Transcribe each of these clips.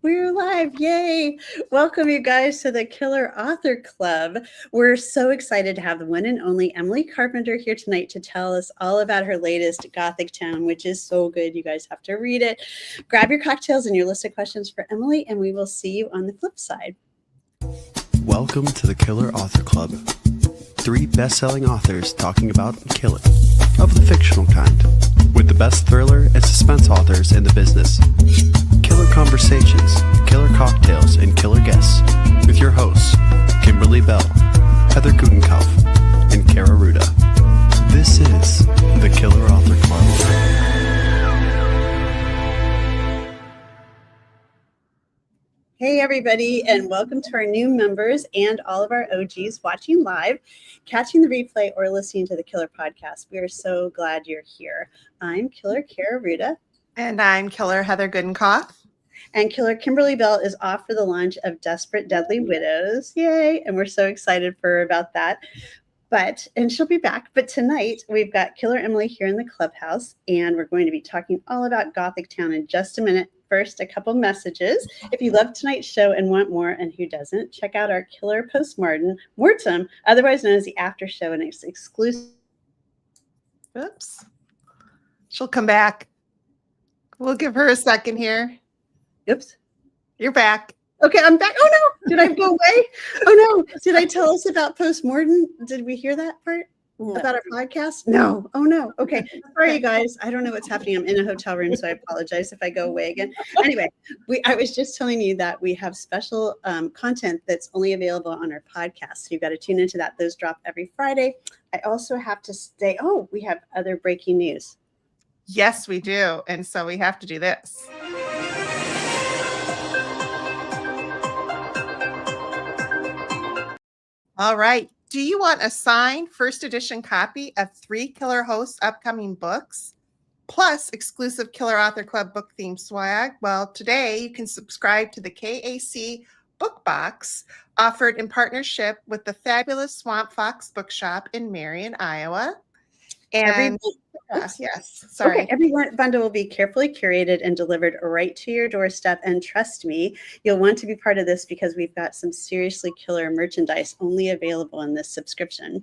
We're live. Yay. Welcome, you guys, to the Killer Author Club. We're so excited to have the one and only Emily Carpenter here tonight to tell us all about her latest GOTHICTOWN, which is so good. You guys have to read it. Grab your cocktails and your list of questions for Emily, and we will see you on the flip side. Welcome to the Killer Author Club. 3 best-selling authors talking about killing, of the fictional kind, with the best thriller and suspense authors in the business. Killer conversations, killer cocktails, and killer guests with your hosts, Kimberly Bell, Heather Gutenkopf, and Kara Ruda. This is the Killer Author Club. Hey, everybody, and welcome to our new members and all of our OGs watching live, catching the replay, or listening to the Killer Podcast. We are so glad you're here. I'm Killer Kara Ruda. And I'm Killer Heather Gutenkopf. And Killer Kimberly Bell is off for the launch of Desperate Deadly Widows. Yay! And we're so excited for her about that. And she'll be back. But tonight, we've got Killer Emily here in the clubhouse, and we're going to be talking all about GOTHICTOWN in just a minute. First, a couple messages. If you love tonight's show and want more, and who doesn't, check out our Killer Postmortem, otherwise known as the After Show, and it's exclusive. Oops. She'll come back. We'll give her a second here. Oops. You're back. Okay, I'm back. Oh, no. Did I go away? Oh, no. Did I tell us about Postmortem? Did we hear that part? No. About our podcast? No. Oh, no. Okay. Sorry, you guys. I don't know what's happening. I'm in a hotel room, so I apologize if I go away again. Anyway, I was just telling you that we have special content that's only available on our podcast. So you've got to tune into that. Those drop every Friday. I also have to stay. Oh, we have other breaking news. Yes, we do. And so we have to do this. All right. Do you want a signed first edition copy of 3 Killer Hosts' upcoming books, plus exclusive Killer Author Club book theme swag? Well, today you can subscribe to the KAC Book Box, offered in partnership with the fabulous Swamp Fox Bookshop in Marion, Iowa. And yes, sorry. Okay, every bundle will be carefully curated and delivered right to your doorstep. And trust me, you'll want to be part of this because we've got some seriously killer merchandise only available in this subscription.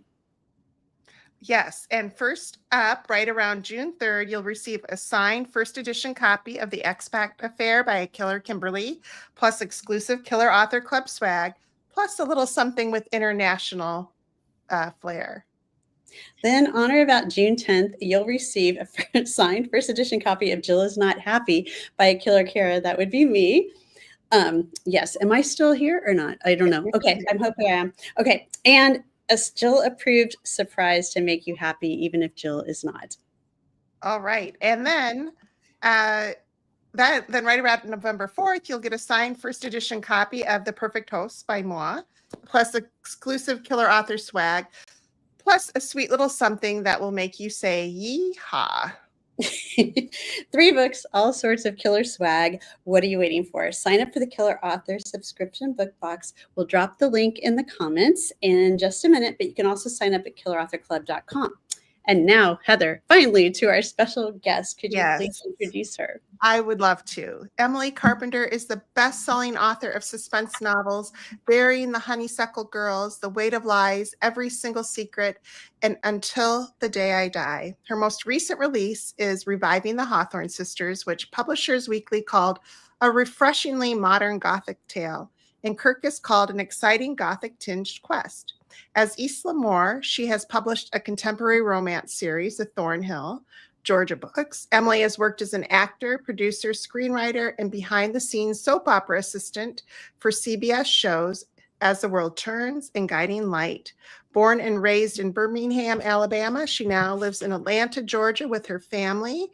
Yes, and first up, right around June 3rd, you'll receive a signed first edition copy of The X-Pact Affair by Killer Kimberly, plus exclusive Killer Author Club swag, plus a little something with international flair. Then on or about June 10th, you'll receive a signed first edition copy of Jill Is Not Happy by Killer Kara. That would be me. Yes. Am I still here or not? I don't know. Okay. I'm hoping I am. Okay. And a Jill approved surprise to make you happy, even if Jill is not. All right. And then then right around November 4th, you'll get a signed first edition copy of The Perfect Host by Moi, plus exclusive Killer Author swag, plus a sweet little something that will make you say, yeehaw. 3 books, all sorts of killer swag. What are you waiting for? Sign up for the Killer Author subscription book box. We'll drop the link in the comments in just a minute, but you can also sign up at killerauthorclub.com. And now, Heather, finally to our special guest. Could you please introduce her? I would love to. Emily Carpenter is the best-selling author of suspense novels, Burying the Honeysuckle Girls, The Weight of Lies, Every Single Secret, and Until the Day I Die. Her most recent release is Reviving the Hawthorne Sisters, which Publishers Weekly called a refreshingly modern Gothic tale, and Kirkus called an exciting Gothic-tinged quest. As Isla Moore, she has published a contemporary romance series, The Thornhill, Georgia Books. Emily has worked as an actor, producer, screenwriter, and behind-the-scenes soap opera assistant for CBS shows As the World Turns and Guiding Light. Born and raised in Birmingham, Alabama, she now lives in Atlanta, Georgia with her family.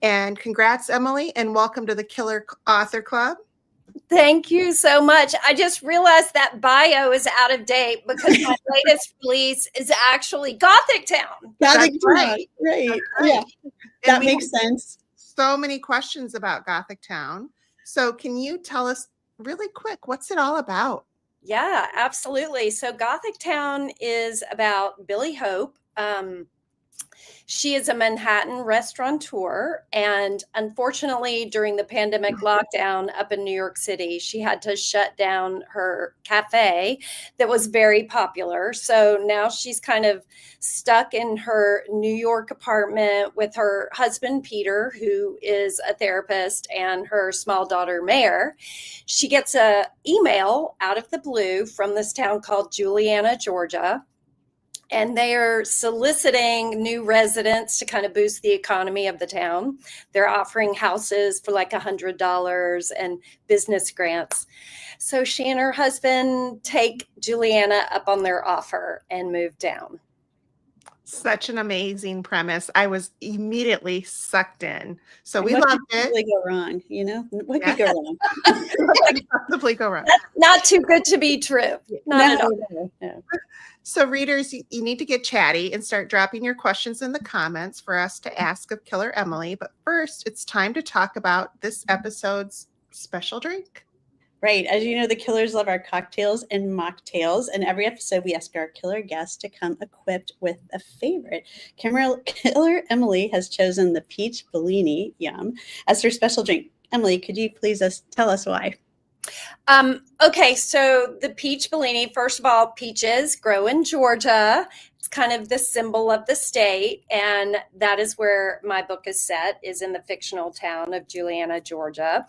And congrats, Emily, and welcome to the Killer Author Club. Thank you so much. I just realized that bio is out of date because my latest release is actually GOTHICTOWN. GOTHICTOWN, right. Yeah, that makes sense. So many questions about GOTHICTOWN. So can you tell us really quick, what's it all about? Yeah, absolutely. So GOTHICTOWN is about Billy Hope. She is a Manhattan restaurateur, and unfortunately, during the pandemic lockdown up in New York City, she had to shut down her cafe that was very popular. So now she's kind of stuck in her New York apartment with her husband, Peter, who is a therapist, and her small daughter, Mare. She gets an email out of the blue from this town called Juliana, Georgia. And they are soliciting new residents to kind of boost the economy of the town. They're offering houses for like $100 and business grants. So she and her husband take Juliana up on their offer and move down. Such an amazing premise. I was immediately sucked in. So we What loved could it. really go wrong? You know, what Yeah. could go wrong? What could possibly go wrong? That's not too good to be true. Not at all. No. So readers, you need to get chatty and start dropping your questions in the comments for us to ask of Killer Emily. But first, it's time to talk about this episode's special drink. Right. As you know, the killers love our cocktails and mocktails. And every episode, we ask our killer guests to come equipped with a favorite. Killer Emily has chosen the Peach Bellini, yum, as her special drink. Emily, could you please tell us why? Okay, so the peach Bellini, first of all, peaches grow in Georgia. It's kind of the symbol of the state, and that is where my book is set, is in the fictional town of Juliana, Georgia.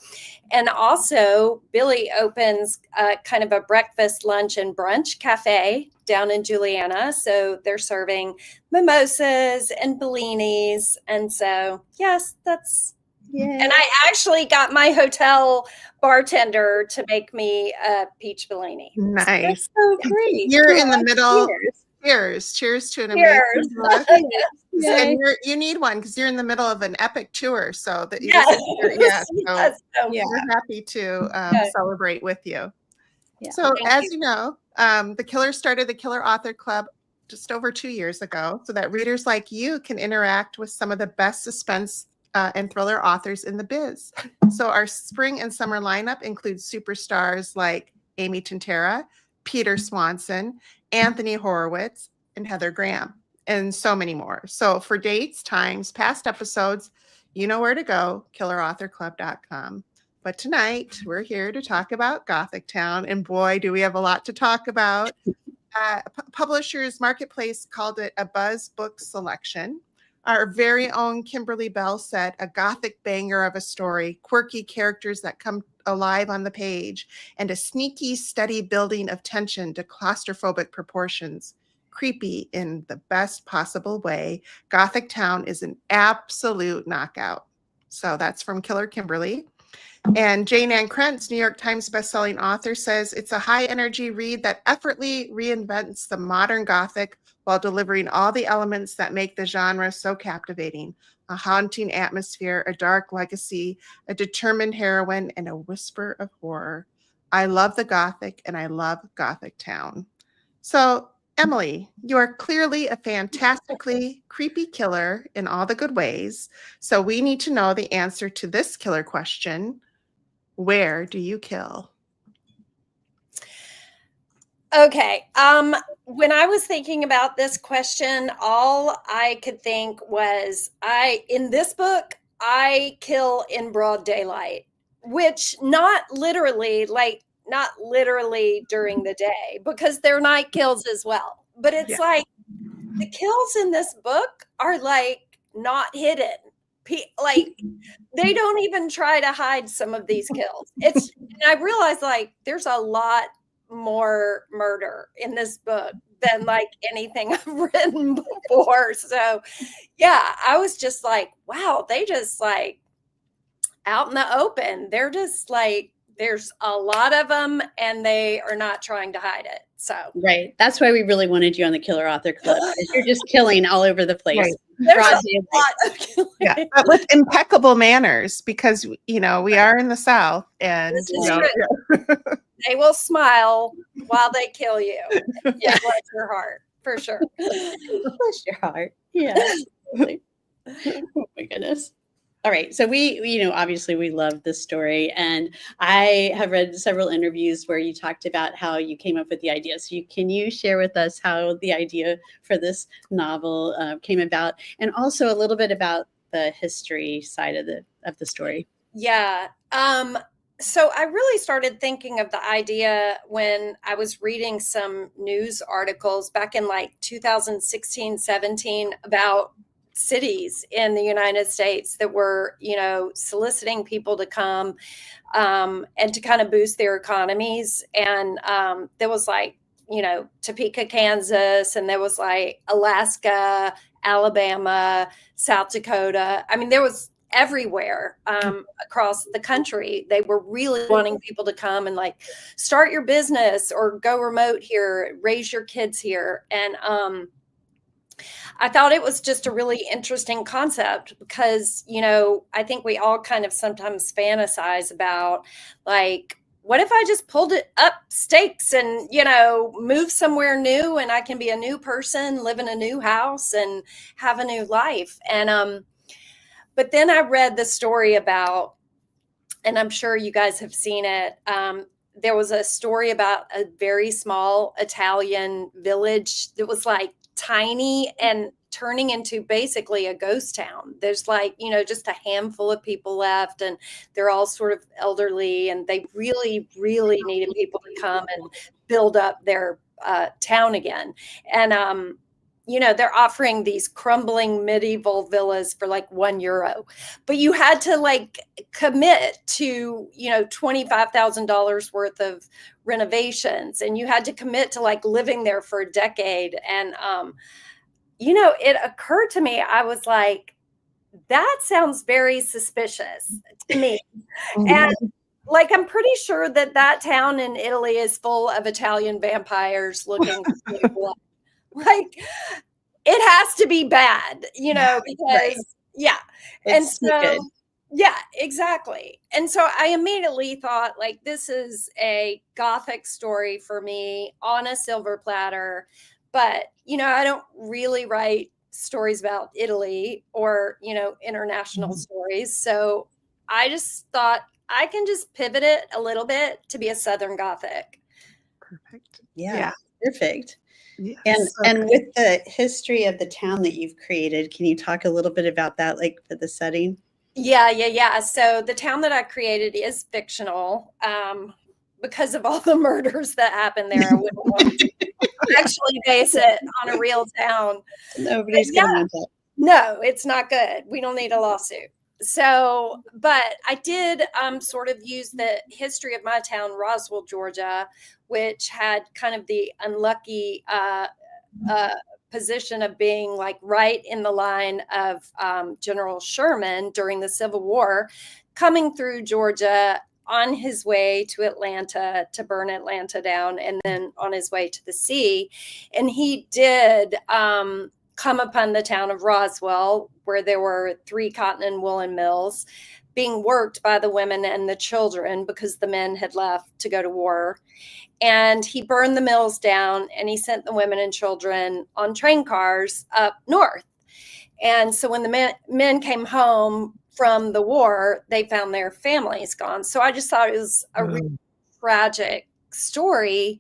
And also, Billy opens kind of a breakfast, lunch, and brunch cafe down in Juliana. So they're serving mimosas and Bellinis. And so, yes, that's... Yeah. And I actually got my hotel bartender to make me a peach Bellini. Nice. So great. You're in the Well, middle. cheers. Cheers to an Cheers. amazing book. Yay. And you need one because you're in the middle of an epic tour. So that you Yes. yeah, so Yes. So Yeah. we're happy to celebrate with you. Yeah. So Thank as you. you know, the Killer started the Killer Author Club just over 2 years ago so that readers like you can interact with some of the best suspense and thriller authors in the biz. So our spring and summer lineup includes superstars like Amy Tintera, Peter Swanson, Anthony Horowitz, and Heather Graham, and so many more. So for dates, times, past episodes, you know where to go, killerauthorclub.com. But tonight, we're here to talk about GOTHICTOWN, and boy, do we have a lot to talk about. Publishers Marketplace called it a buzz book selection. Our very own Kimberly Bell said, a Gothic banger of a story, quirky characters that come alive on the page, and a sneaky, steady building of tension to claustrophobic proportions. Creepy in the best possible way. GOTHICTOWN is an absolute knockout. So that's from Killer Kimberly. And Jane Ann Krentz, New York Times bestselling author, says it's a high-energy read that effortlessly reinvents the modern Gothic while delivering all the elements that make the genre so captivating. A haunting atmosphere, a dark legacy, a determined heroine, and a whisper of horror. I love the Gothic, and I love GOTHICTOWN. So, Emily, you are clearly a fantastically creepy killer in all the good ways. So we need to know the answer to this killer question. Where do you kill? Okay. When I was thinking about this question, all I could think was in this book, I kill in broad daylight, which not literally during the day, because they're night kills as well. But it's like the kills in this book are like not hidden. Like they don't even try to hide some of these kills. And I realized like there's a lot more murder in this book than like anything I've written before. So yeah, I was just like, wow, they just like out in the open. They're just like, there's a lot of them and they are not trying to hide it. So Right. That's why we really wanted you on the Killer Author Club. You're just killing all over the place. Right. there's Broad a daylight. lot of killing. Yeah, but with impeccable manners, because we are in the South, and This is true. They will smile while they kill you. Yeah, bless your heart, for sure. Bless your heart. Yeah. Oh my goodness. All right. So obviously we love this story, and I have read several interviews where you talked about how you came up with the idea. So can you share with us how the idea for this novel came about, and also a little bit about the history side of the story? Yeah. So I really started thinking of the idea when I was reading some news articles back in like 2016, 17 about cities in the United States that were, soliciting people to come and to kind of boost their economies. And there was like, Topeka, Kansas, and there was like Alaska, Alabama, South Dakota. I mean, there was everywhere across the country. They were really wanting people to come and like start your business or go remote here, raise your kids here. And I thought it was just a really interesting concept because, I think we all kind of sometimes fantasize about like, what if I just pulled it up stakes and, move somewhere new and I can be a new person, live in a new house and have a new life. And, but then I read the story about, and I'm sure you guys have seen it. There was a story about a very small Italian village that was like tiny and turning into basically a ghost town. There's like, just a handful of people left, and they're all sort of elderly, and they really, really needed people to come and build up their town again. And, they're offering these crumbling medieval villas for like €1, but you had to like commit to, $25,000 worth of renovations, and you had to commit to like living there for a decade. And, it occurred to me, I was like, that sounds very suspicious to me. And like, I'm pretty sure that town in Italy is full of Italian vampires looking for blood. Like, it has to be bad, because Right. yeah. It's And so, yeah, exactly. And so I immediately thought, like, this is a Gothic story for me on a silver platter. But, I don't really write stories about Italy or, international stories. So I just thought I can just pivot it a little bit to be a Southern Gothic. Perfect. Yeah. Perfect. Yes. And with the history of the town that you've created, can you talk a little bit about that, like for the setting? Yeah. So the town that I created is fictional because of all the murders that happened there. I wouldn't want to actually base it on a real town. Nobody's going to want that. No, it's not good. We don't need a lawsuit. So, but I did sort of use the history of my town, Roswell, Georgia, which had kind of the unlucky position of being like right in the line of General Sherman during the Civil War, coming through Georgia on his way to Atlanta to burn Atlanta down, and then on his way to the sea. And he did come upon the town of Roswell, where there were 3 cotton and woolen mills being worked by the women and the children because the men had left to go to war. And he burned the mills down, and he sent the women and children on train cars up north. And so when the men came home from the war, they found their families gone. So I just thought it was a really tragic story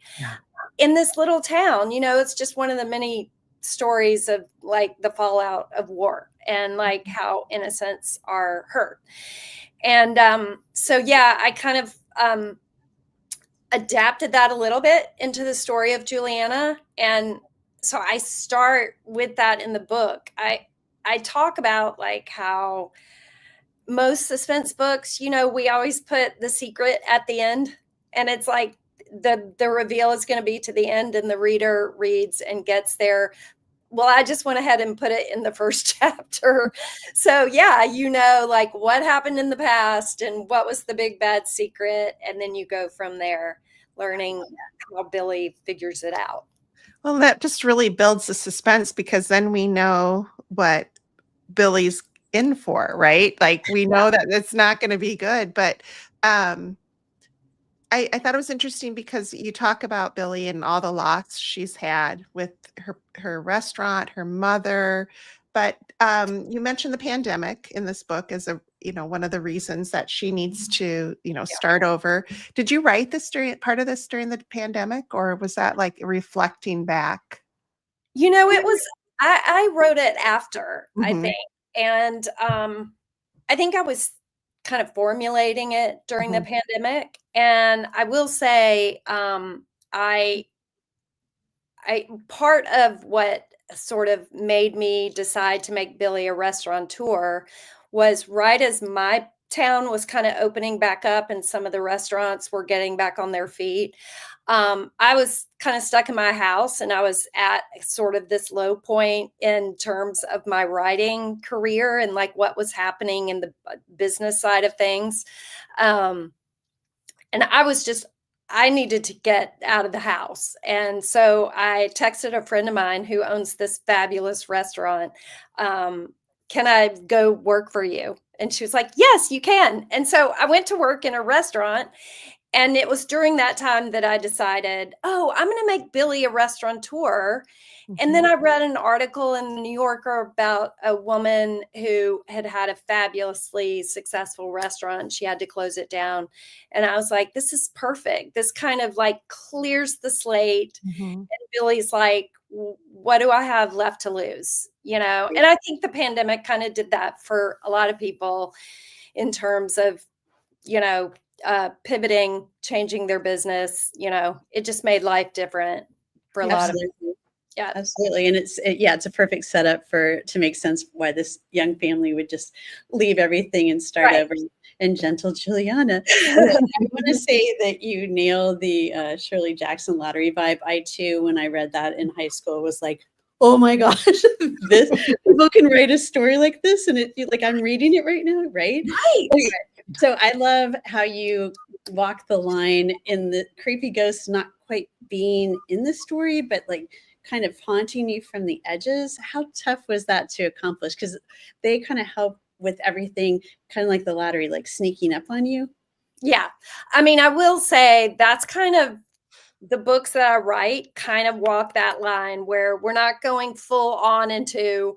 in this little town. It's just one of the many stories of like the fallout of war and like how innocents are hurt. And so, yeah, I kind of adapted that a little bit into the story of Juliana. And so I start with that in the book. I talk about like how most suspense books, we always put the secret at the end, and it's like the reveal is going to be to the end, and the reader reads and gets there. Well, I just went ahead and put it in the first chapter. So yeah, like what happened in the past and what was the big bad secret. And then you go from there, learning how Billy figures it out. Well, that just really builds the suspense, because then we know what Billy's in for, right? Like we know that it's not going to be good. But I thought it was interesting because you talk about Billy and all the loss she's had with her restaurant, her mother, But you mentioned the pandemic in this book as one of the reasons that she needs to, start over. Did you write this part of this during the pandemic, or was that like reflecting back? It was, I wrote it after, I Mhm. think. And I think I was kind of formulating it during the pandemic. And I will say, I part of what sort of made me decide to make Billy a restaurateur was right as my town was kind of opening back up and some of the restaurants were getting back on their feet. I was kind of stuck in my house and I was at sort of this low point in terms of my writing career and like what was happening in the business side of things. Um, and I needed to get out of the house. And so I texted a friend of mine who owns this fabulous restaurant. Can I go work for you? And she was like, yes, you can. And so I went to work in a restaurant. And it was during that time that I decided, oh, I'm going to make Billy a restaurateur. And then I read an article in the New Yorker about a woman who had had a fabulously successful restaurant. She had to close it down. And I was like, this is perfect. This kind of like clears the slate. And Billy's like, what do I have left to lose? And I think the pandemic kind of did that for a lot of people in terms of, pivoting, changing their business. It just made life different for a lot of people. Yeah, Absolutely. And it's a perfect setup to make sense why this young family would just leave everything and start over. And gentle Juliana, I want to say that you nailed the Shirley Jackson lottery vibe. I too, when I read that in high school, was like, oh my gosh, this people can write a story like this, and it like I'm reading it right now, right? Anyway, so I love how you walk the line in the creepy ghosts not quite being in the story, but like kind of haunting you from the edges. How tough was that to accomplish? Because they kind of help with everything, kind of like the lottery, like sneaking up on you. Yeah. I mean, I will say that's kind of the books that I write kind of walk that line where we're not going full on into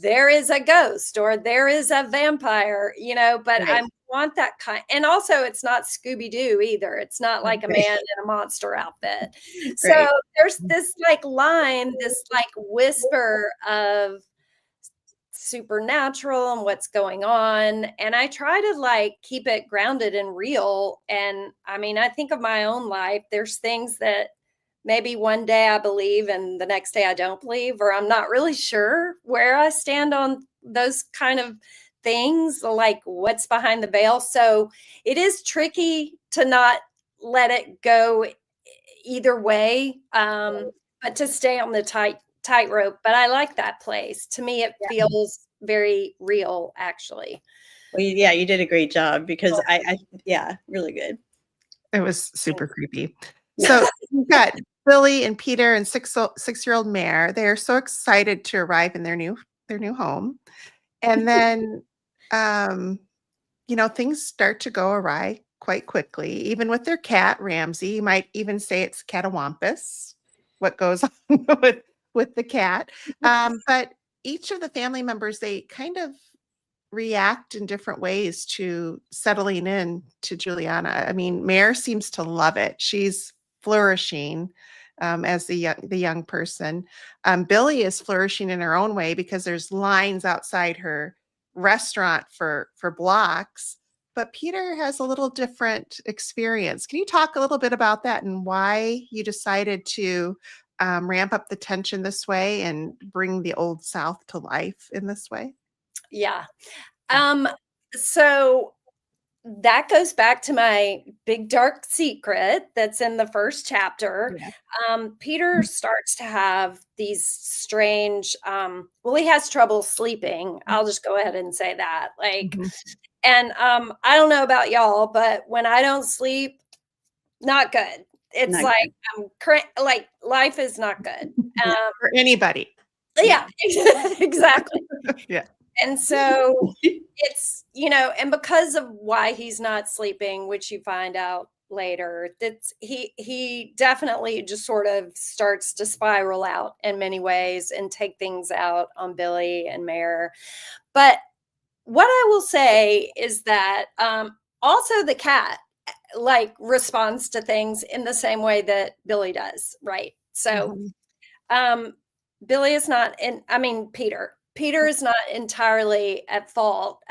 there is a ghost or there is a vampire, but I want that kind. And also it's not Scooby-Doo either. It's not like a man in a monster outfit. So there's this like line, this like whisper of supernatural and what's going on, and I try to like keep it grounded and real. And I mean, I think of my own life, there's things that maybe one day I believe and the next day I don't believe, or I'm not really sure where I stand on those kind of things, like what's behind the veil. So it is tricky to not let it go either way, but to stay on the tightrope. But I like that place. To me, it feels very real, actually. Well, yeah, you did a great job because really good. It was super creepy. So you've got Billy and Peter and six-year-old Mare. They are so excited to arrive in their new home. And then, things start to go awry quite quickly, even with their cat, Ramsey. You might even say it's catawampus, what goes on with the cat. But each of the family members, they kind of react in different ways to settling in to Juliana. I mean, Mare seems to love it. She's flourishing as the young person. Billy is flourishing in her own way because there's lines outside her restaurant for blocks. But Peter has a little different experience. Can you talk a little bit about that and why you decided to ramp up the tension this way and bring the Old South to life in this way? Yeah. So that goes back to my big dark secret that's in the first chapter. Peter starts to have these strange, he has trouble sleeping. I'll just go ahead and say that. And I don't know about y'all, but when I don't sleep, not good. It's Not like I'm life is not good for anybody. Yeah, exactly. Yeah. And so it's, and because of why he's not sleeping, which you find out later. That's he definitely just sort of starts to spiral out in many ways and take things out on Billy and Mare. But what I will say is that also the cat like responds to things in the same way that Billy does, right? So Billy is not in, I mean, Peter is not entirely at fault.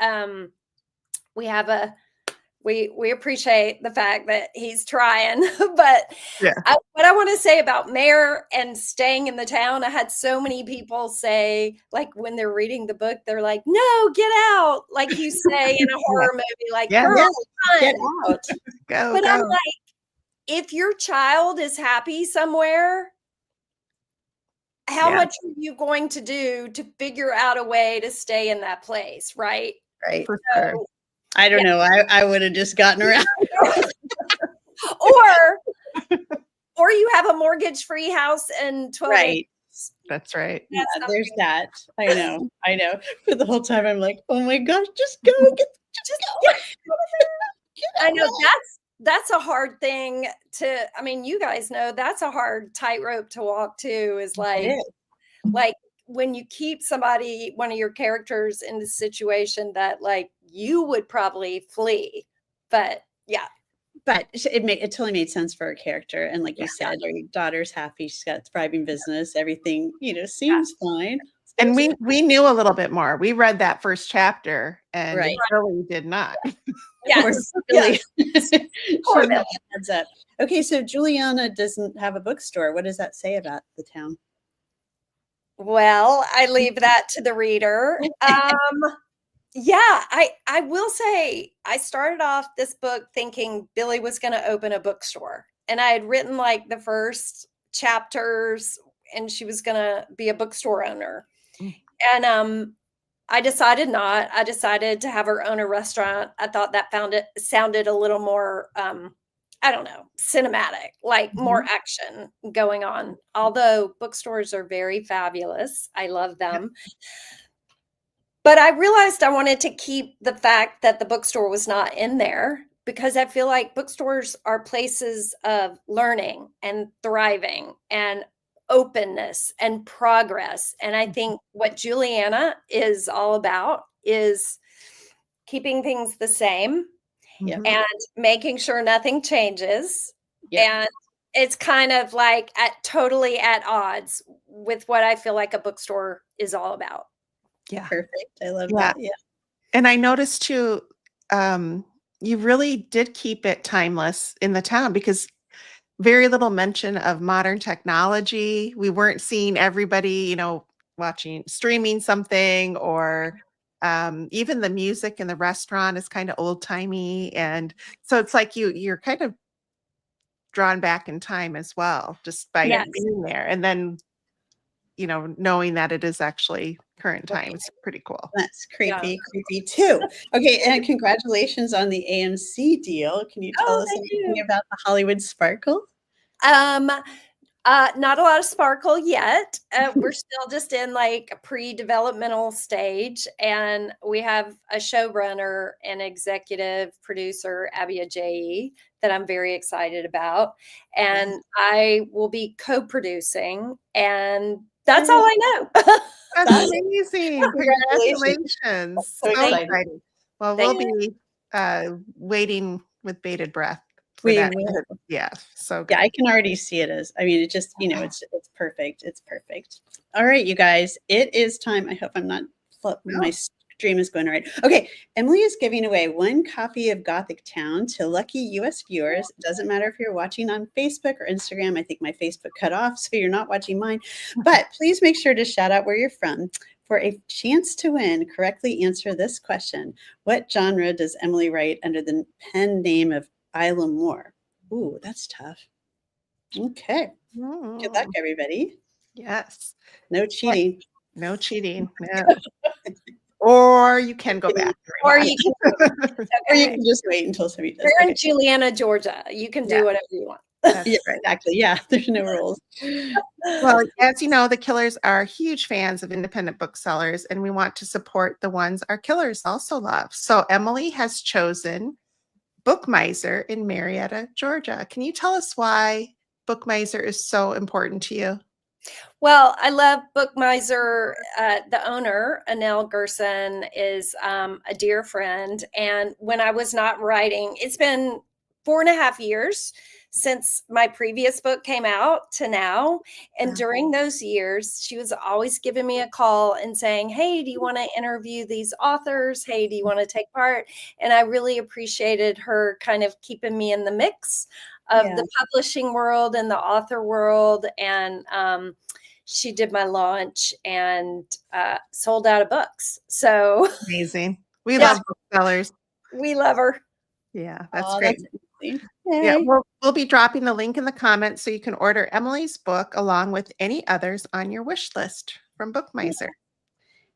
We have a, we appreciate the fact that he's trying, but what I want to say about Mare and staying in the town, I had so many people say, like when they're reading the book, they're like, "No, get out!" Like you say in a horror movie, like "Girl, run, get out, go." But I'm like, if your child is happy somewhere, how much are you going to do to figure out a way to stay in that place, right? Right. For So, sure. I don't know. I would have just gotten around. or you have a mortgage-free house and 12 Right. That's right. Yeah, there's that. I know. For the whole time, I'm like, oh my gosh, just go. Just go. I know that's a hard thing to, I mean, you guys know that's a hard tightrope to walk too, is like when you keep somebody, one of your characters in the situation that like you would probably flee. But yeah. But it totally made sense for her character. And like you said, her daughter's happy. She's got a thriving business. Everything, seems fine. And we knew a little bit more. We read that first chapter and Billy did not. Yes. Really. Heads up. Okay, so Juliana doesn't have a bookstore. What does that say about the town? Well, I leave that to the reader. Yeah, I will say I started off this book thinking Billy was going to open a bookstore. And I had written like the first chapters and she was going to be a bookstore owner. And I decided not. I decided to have her own a restaurant. I thought that sounded a little more I don't know, cinematic, like more action going on. Although bookstores are very fabulous. I love them. But I realized I wanted to keep the fact that the bookstore was not in there because I feel like bookstores are places of learning and thriving and openness and progress. And I think what Juliana is all about is keeping things the same and making sure nothing changes. And it's kind of like totally at odds with what I feel like a bookstore is all about. Yeah. Perfect. I love that. Yeah. And I noticed too, you really did keep it timeless in the town because very little mention of modern technology. We weren't seeing everybody, streaming something or even the music in the restaurant is kind of old timey. And so it's like you're kind of drawn back in time as well, just by being there. And then, knowing that it is actually current time is pretty cool. That's creepy too. Okay, and congratulations on the AMC deal. Can you tell us anything about the Hollywood Sparkle? Not a lot of sparkle yet. We're still just in like a pre-developmental stage, and we have a showrunner and executive producer, Abby Ajayi, that I'm very excited about. And I will be co-producing, and that's all I know. That's amazing. Congratulations. So exciting. Well, we'll be waiting with bated breath. Yeah. So good. Yeah, I can already see it as, it just, it's perfect. It's perfect. All right, you guys, it is time. I hope I'm not, my stream is going all right. Okay, Emily is giving away 1 copy of GOTHICTOWN to lucky US viewers. It doesn't matter if you're watching on Facebook or Instagram. I think my Facebook cut off, so you're not watching mine. But please make sure to shout out where you're from. For a chance to win, correctly answer this question. What genre does Emily write under the pen name of Isla Moore? Ooh, that's tough. Okay. Good luck, everybody. Yes. No cheating. No cheating. No. Or you can go back. Or you can just wait until somebody does. We're in Juliana, Georgia. You can do whatever you want. Yeah, exactly. Yeah, there's no rules. Well, as you know, the Killers are huge fans of independent booksellers, and we want to support the ones our killers also love. So Emily has chosen Book Miser in Marietta, Georgia. Can you tell us why Book Miser is so important to you? Well, I love Book Miser. The owner, Anel Gerson, is a dear friend. And when I was not writing, it's been 4.5 years since my previous book came out to now. And during those years, she was always giving me a call and saying, hey, do you want to interview these authors? Hey, do you want to take part? And I really appreciated her kind of keeping me in the mix of the publishing world and the author world. And she did my launch and sold out of books. So amazing. We love booksellers. We love her. Yeah, that's great. Yeah, we'll be dropping the link in the comments so you can order Emily's book along with any others on your wish list from Book Miser.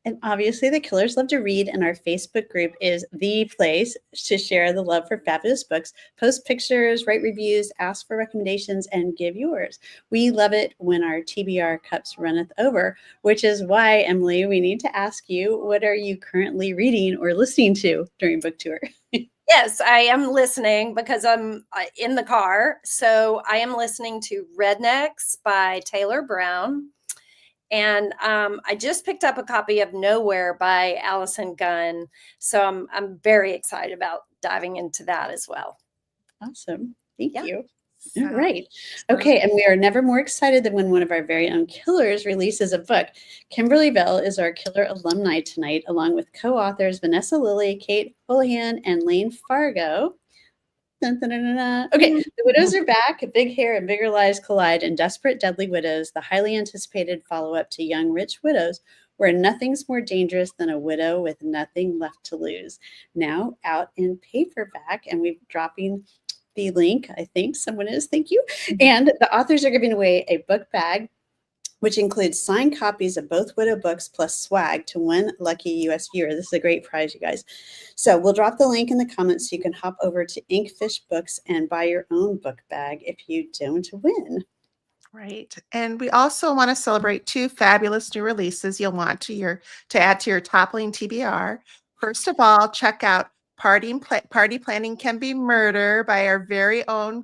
And obviously, the Killers Love to Read, and our Facebook group is the place to share the love for fabulous books, post pictures, write reviews, ask for recommendations, and give yours. We love it when our TBR cups runneth over, which is why, Emily, we need to ask you, what are you currently reading or listening to during book tour? Yes, I am listening because I'm in the car. So I am listening to Rednecks by Taylor Brown. And I just picked up a copy of Nowhere by Allison Gunn. So I'm very excited about diving into that as well. Awesome. Thank you. All right. Okay. So And we are never more excited than when one of our very own killers releases a book. Kimberly Bell is our killer alumni tonight, along with co-authors Vanessa Lilly, Kate Houlihan, and Lane Fargo. Dun, dun, dun, dun, dun. Okay, the widows are back. Big hair and bigger lies collide in Desperate Deadly Widows, the highly anticipated follow-up to Young Rich Widows, where nothing's more dangerous than a widow with nothing left to lose. Now out in paperback, and we're dropping the link. I think someone is. Thank you. And the authors are giving away a book bag, which includes signed copies of both Widow books plus swag to one lucky U.S. viewer. This is a great prize, you guys. So we'll drop the link in the comments so you can hop over to Inkfish Books and buy your own book bag if you don't win. Right. And we also want to celebrate 2 fabulous new releases you'll want to add to your toppling TBR. First of all, check out Party Planning Can Be Murder by our very own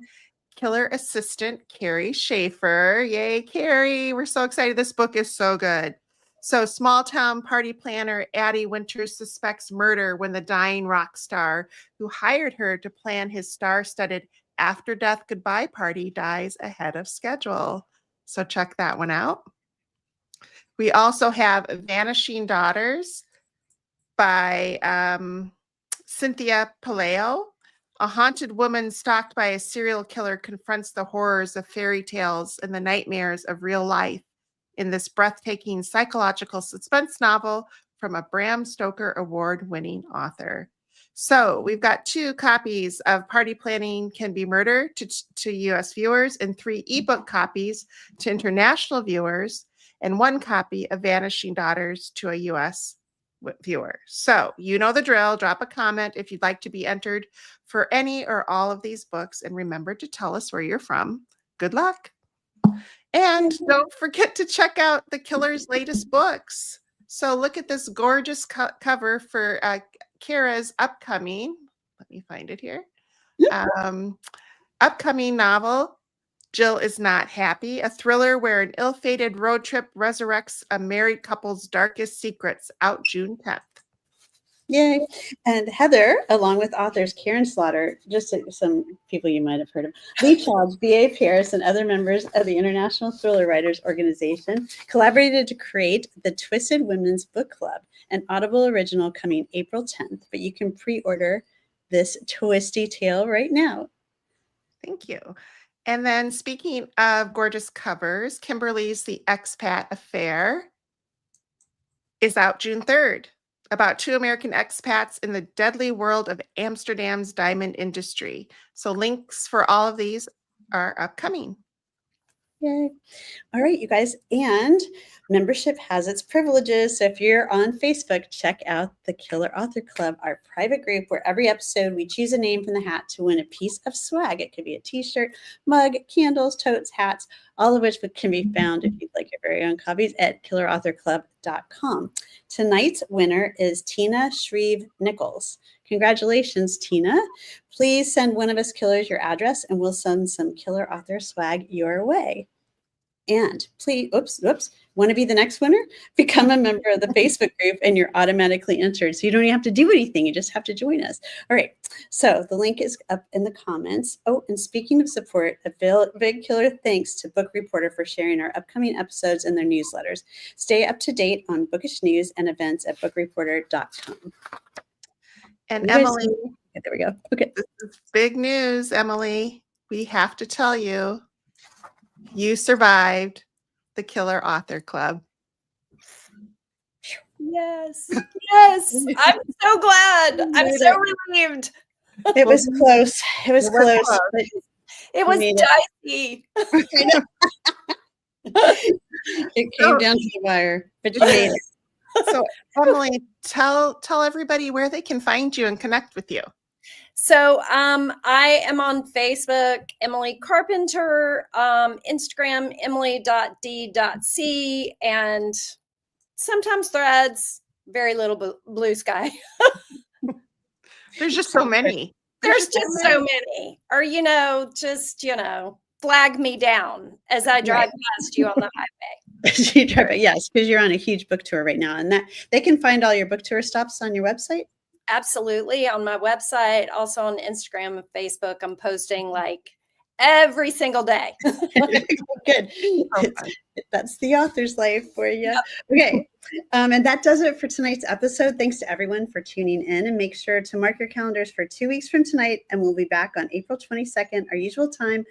killer assistant, Carrie Schaefer. Yay, Carrie. We're so excited. This book is so good. So small town party planner Addie Winters suspects murder when the dying rock star who hired her to plan his star-studded after death goodbye party dies ahead of schedule. So check that one out. We also have Vanishing Daughters by Cynthia Paleo. A haunted woman stalked by a serial killer confronts the horrors of fairy tales and the nightmares of real life in this breathtaking psychological suspense novel from a Bram Stoker award-winning author. So we've got 2 copies of Party Planning Can Be Murder to U.S. viewers and 3 ebook copies to international viewers and 1 copy of Vanishing Daughters to a U.S. viewer. So you know the drill. Drop a comment if you'd like to be entered for any or all of these books, and remember to tell us where you're from. Good luck. And don't forget to check out the killer's latest books. So look at this gorgeous cover for Kara's upcoming, let me find it here, upcoming novel, Jill Is Not Happy, a thriller where an ill-fated road trip resurrects a married couple's darkest secrets, out June 10th. Yay. And Heather, along with authors Karen Slaughter, just some people you might have heard of, Lee Childs, B.A. Pierce, and other members of the International Thriller Writers Organization, collaborated to create the Twisted Women's Book Club, an Audible original coming April 10th. But you can pre-order this twisty tale right now. Thank you. And then speaking of gorgeous covers, Kimberly's The Expat Affair is out June 3rd. About 2 American expats in the deadly world of Amsterdam's diamond industry. So links for all of these are upcoming. Yay. All right, you guys. And membership has its privileges. So if you're on Facebook, check out the Killer Author Club, our private group where every episode we choose a name from the hat to win a piece of swag. It could be a t-shirt, mug, candles, totes, hats, all of which can be found if you'd like your very own copies at Killer Author Club bookreporter.com. Tonight's winner is Tina Shreve-Nichols. Congratulations, Tina. Please send one of us killers your address and we'll send some killer author swag your way. And please, want to be the next winner? Become a member of the Facebook group and you're automatically entered. So you don't even have to do anything. You just have to join us. All right. So the link is up in the comments. Oh, and speaking of support, a big killer thanks to Book Reporter for sharing our upcoming episodes in their newsletters. Stay up to date on bookish news and events at bookreporter.com. And Emily, there we go. Okay. This is big news, Emily. We have to tell you, you survived the Killer Author Club. Yes. Yes. I'm so glad. I'm so relieved. It was close. It was close. But it was dicey. It came down to the wire, but you made it. So, Emily, tell everybody where they can find you and connect with you. So I am on Facebook, Emily Carpenter, Instagram, emily.d.c, and sometimes Threads, very little blue sky. There's just so many. There's just so many. Or, flag me down as I drive past you on the highway. Yes, because you're on a huge book tour right now. And that they can find all your book tour stops on your website? Absolutely. On my website, also on Instagram and Facebook, I'm posting like every single day. Good. That's the author's life for you. Yep. Okay. And that does it for tonight's episode. Thanks to everyone for tuning in, and make sure to mark your calendars for 2 weeks from tonight. And we'll be back on April 22nd, our usual time,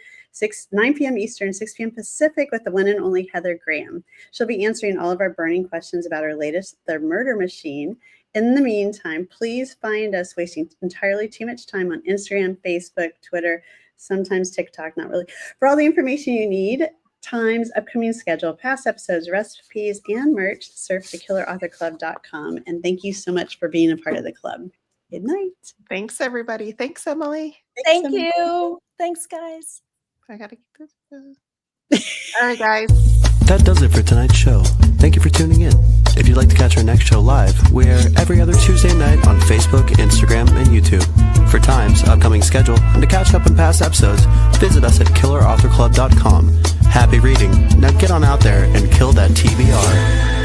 9 p.m. Eastern, 6 p.m. Pacific, with the one and only Heather Graham. She'll be answering all of our burning questions about our latest, The Murder Machine. In the meantime, please find us wasting entirely too much time on Instagram, Facebook, Twitter, sometimes TikTok, not really. For all the information you need, times, upcoming schedule, past episodes, recipes, and merch, surf thekillerauthorclub.com. And thank you so much for being a part of the club. Good night. Thanks, everybody. Thanks, Emily. Thank you. Thanks, guys. I got to keep this. All right, guys. That does it for tonight's show. Thank you for tuning in. If you'd like to catch our next show live, we're every other Tuesday night on Facebook, Instagram, and YouTube. For times, upcoming schedule, and to catch up on past episodes, visit us at killerauthorclub.com. Happy reading. Now get on out there and kill that TBR.